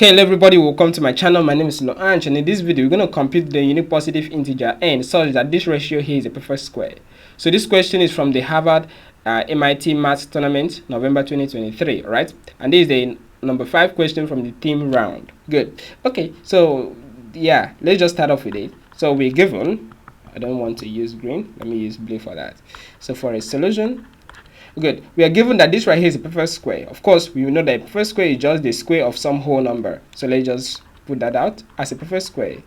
Okay, hello everybody, welcome to my channel. My name is Loange, and in this video we're going to compute the unique positive integer n such that this ratio here is a perfect square. So this question is from the Harvard MIT Maths Tournament, November 2023, right? And this is the number 5 question from the theme round. Good. Okay, so yeah, let's just start off with it. So we're given, I don't want to use green, let me use blue for that. So for a solution, good, we are given that this right here is a perfect square. Of course, we know that a perfect square is just the square of some whole number. So let's just put that out as a perfect square.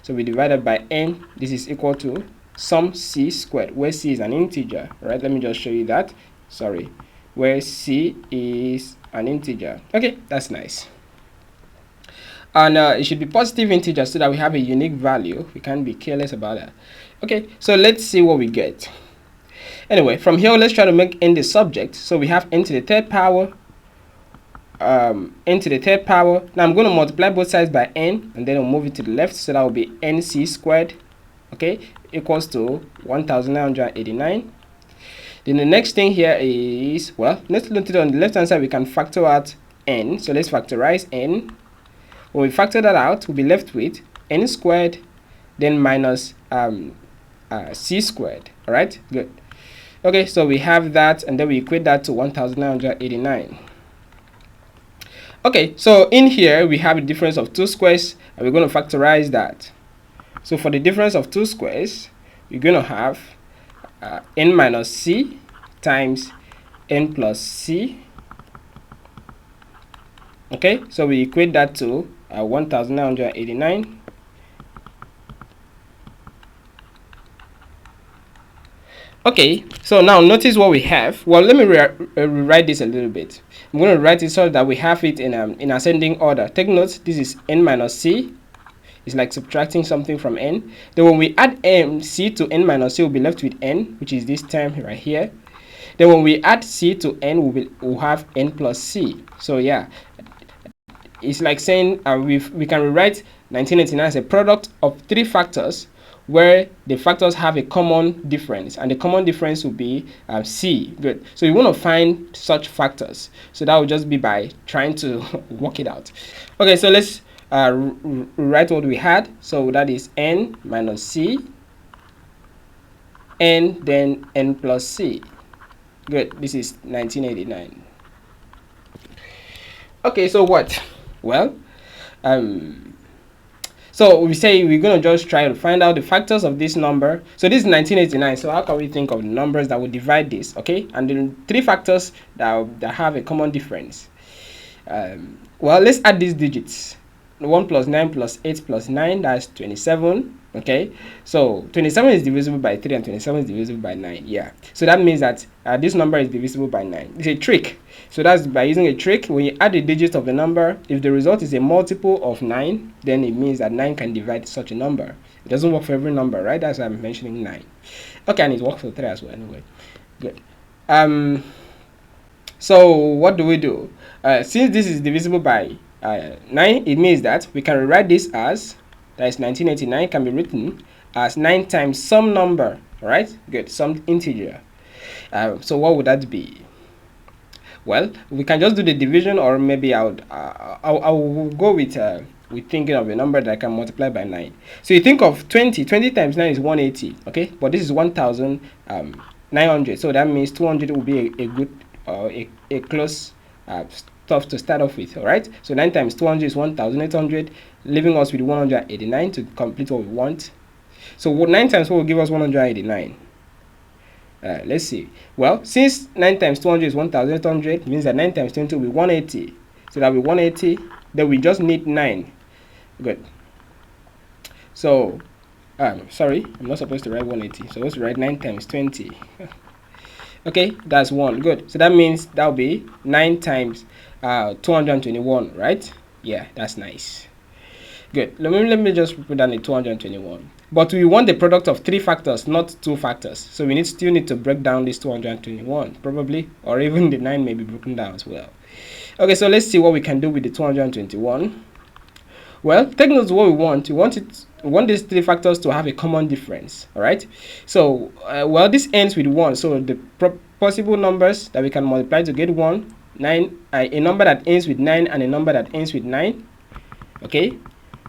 So we divided by n. This is equal to some c squared, where c is an integer. Right? Let me just show you that. Sorry, where c is an integer. Okay, that's nice. And it should be positive integer so that we have a unique value. We can't be careless about that. Okay, so let's see what we get. Anyway, from here, let's try to make n the subject. So we have n to the third power, n to the third power. Now I'm going to multiply both sides by n, and then I'll move it to the left. So that will be nc squared, okay, equals to 1989. Then the next thing here is, well, let's note it on the left hand side, we can factor out n. So let's factorize n. When we factor that out, we'll be left with n squared, then minus c squared. All right, good. Okay, so we have that, and then we equate that to 1989. Okay, so in here we have a difference of two squares, and we're going to factorize that. So for the difference of two squares, we're going to have n minus c times n plus c. Okay, so we equate that to 1989. Okay, so now notice what we have. Well, let me rewrite this a little bit. I'm going to write it so that we have it in ascending order. Take note, this is n minus c. It's like subtracting something from n. Then when we add c to n minus c, we'll be left with n, which is this term right here. Then when we add c to n, we'll have n plus c. So yeah, it's like saying we can rewrite 1989 as a product of three factors, where the factors have a common difference, and the common difference will be c. Good. So you want to find such factors. So that will just be by trying to work it out. Okay, so let's write what we had. So that is n minus c, n, then n plus c. Good. This is 1989. Okay, so what? Well, so we say we're going to just try to find out the factors of this number. So this is 1989. So how can we think of the numbers that will divide this? Okay, and then three factors that have a common difference. Well, let's add these digits. 1 plus 9 plus 8 plus 9, that's 27. Okay, so 27 is divisible by 3 and 27 is divisible by 9. Yeah, so that means that this number is divisible by 9. It's a trick. So that's by using a trick. When you add the digits of the number, if the result is a multiple of 9, then it means that 9 can divide such a number. It doesn't work for every number, right? That's why I'm mentioning 9. Okay, and it works for 3 as well. Anyway, good. So what do? Since this is divisible by 9, it means that we can rewrite this as, that is 1989 can be written as 9 times some number. All right, good, some integer. So what would that be? Well, we can just do the division, or maybe I'll go with thinking of a number that I can multiply by 9. So you think of 20 times 9 is 180. Okay, but this is 1900. So that means 200 will be a good a close stuff to start off with. All right, so 9 times 200 is 1800, leaving us with 189 to complete what we want. So 9 times 4 will give us 189. Let's see. Well, since 9 times 200 is 1800, it means that 9 times 20 will be 180. So that will be 180. Then we just need 9. Good. So, sorry, I'm not supposed to write 180. I'm supposed to write 9 times 20. Okay, that's 1. Good. So that means that will be 9 times 221, right? Yeah, that's nice. Good. Let me just put down the 221. But we want the product of three factors, not two factors. So we still need to break down this 221, probably, or even the 9 may be broken down as well. Okay, so let's see what we can do with the 221. Well, take note of what we want. We want these three factors to have a common difference. All right. So, well, this ends with 1. So the possible numbers that we can multiply to get 1, 9, a number that ends with 9 and a number that ends with 9. Okay,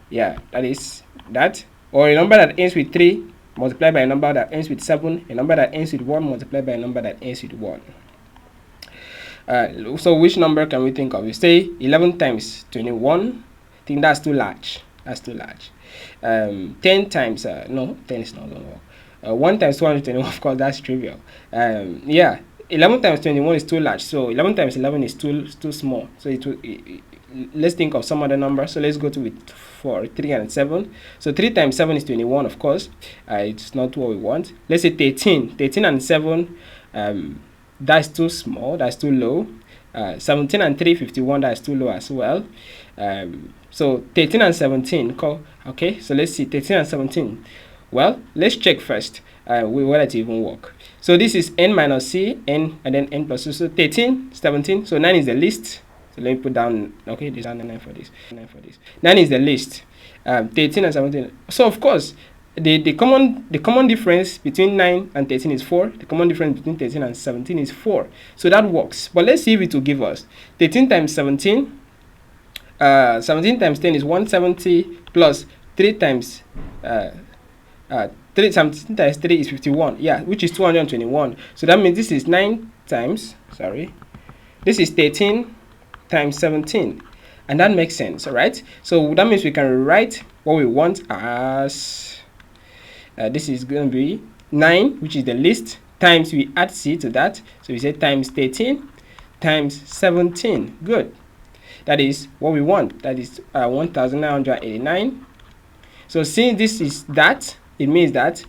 yeah, that is that. Or a number that ends with 3 multiplied by a number that ends with 7, a number that ends with 1 multiplied by a number that ends with 1. So which number can we think of? You say 11 times 21. I think that's too large. That's too large. 10 times no, 10 is not going to work. 1 times 221, of course, that's trivial. Yeah, 11 times 21 is too large. So 11 times 11 is too small. So let's think of some other number. So let's go to it for 3 and 7. So 3 times 7 is 21, of course. It's not what we want. Let's say 13. 13 and 7. That's too small, that's too low. 17 and 3, 51, that's too low as well. So 13 and 17, okay, so let's see, 13 and 17. Well, let's check first whether it even work. So this is n minus c, n, and then n plus 2. So 13, 17, so 9 is the least. So let me put down, okay, this is 9 for this. 9 is the least. 13 and 17. So of course, the common difference between 9 and 13 is 4. The common difference between 13 and 17 is 4. So that works. But let's see if it will give us 13 times 17. 17 times 10 is 170 plus 3 times 17 times 3 is 51. Yeah, which is 221. So that means this is 9 times, sorry, this is 13 times 17. And that makes sense, all right? So that means we can write what we want as this is going to be 9, which is the least, times we add c to that. So we say times 13 times 17. Good. That is what we want. That is 1989. So since this is that, it means that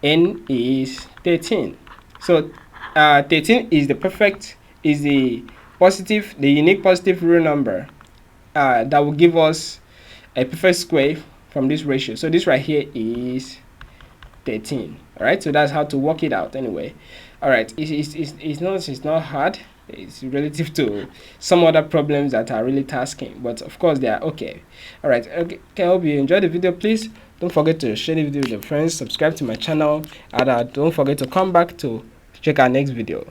n is 13. So 13 is the unique positive real number that will give us a perfect square from this ratio. So this right here is 13. All right, so that's how to work it out anyway. All right, it's not hard. It's relative to some other problems that are really tasking, but of course they are okay. All right, okay, I hope you enjoyed the video. Please don't forget to share the video with your friends, subscribe to my channel, and don't forget to come back to check our next video.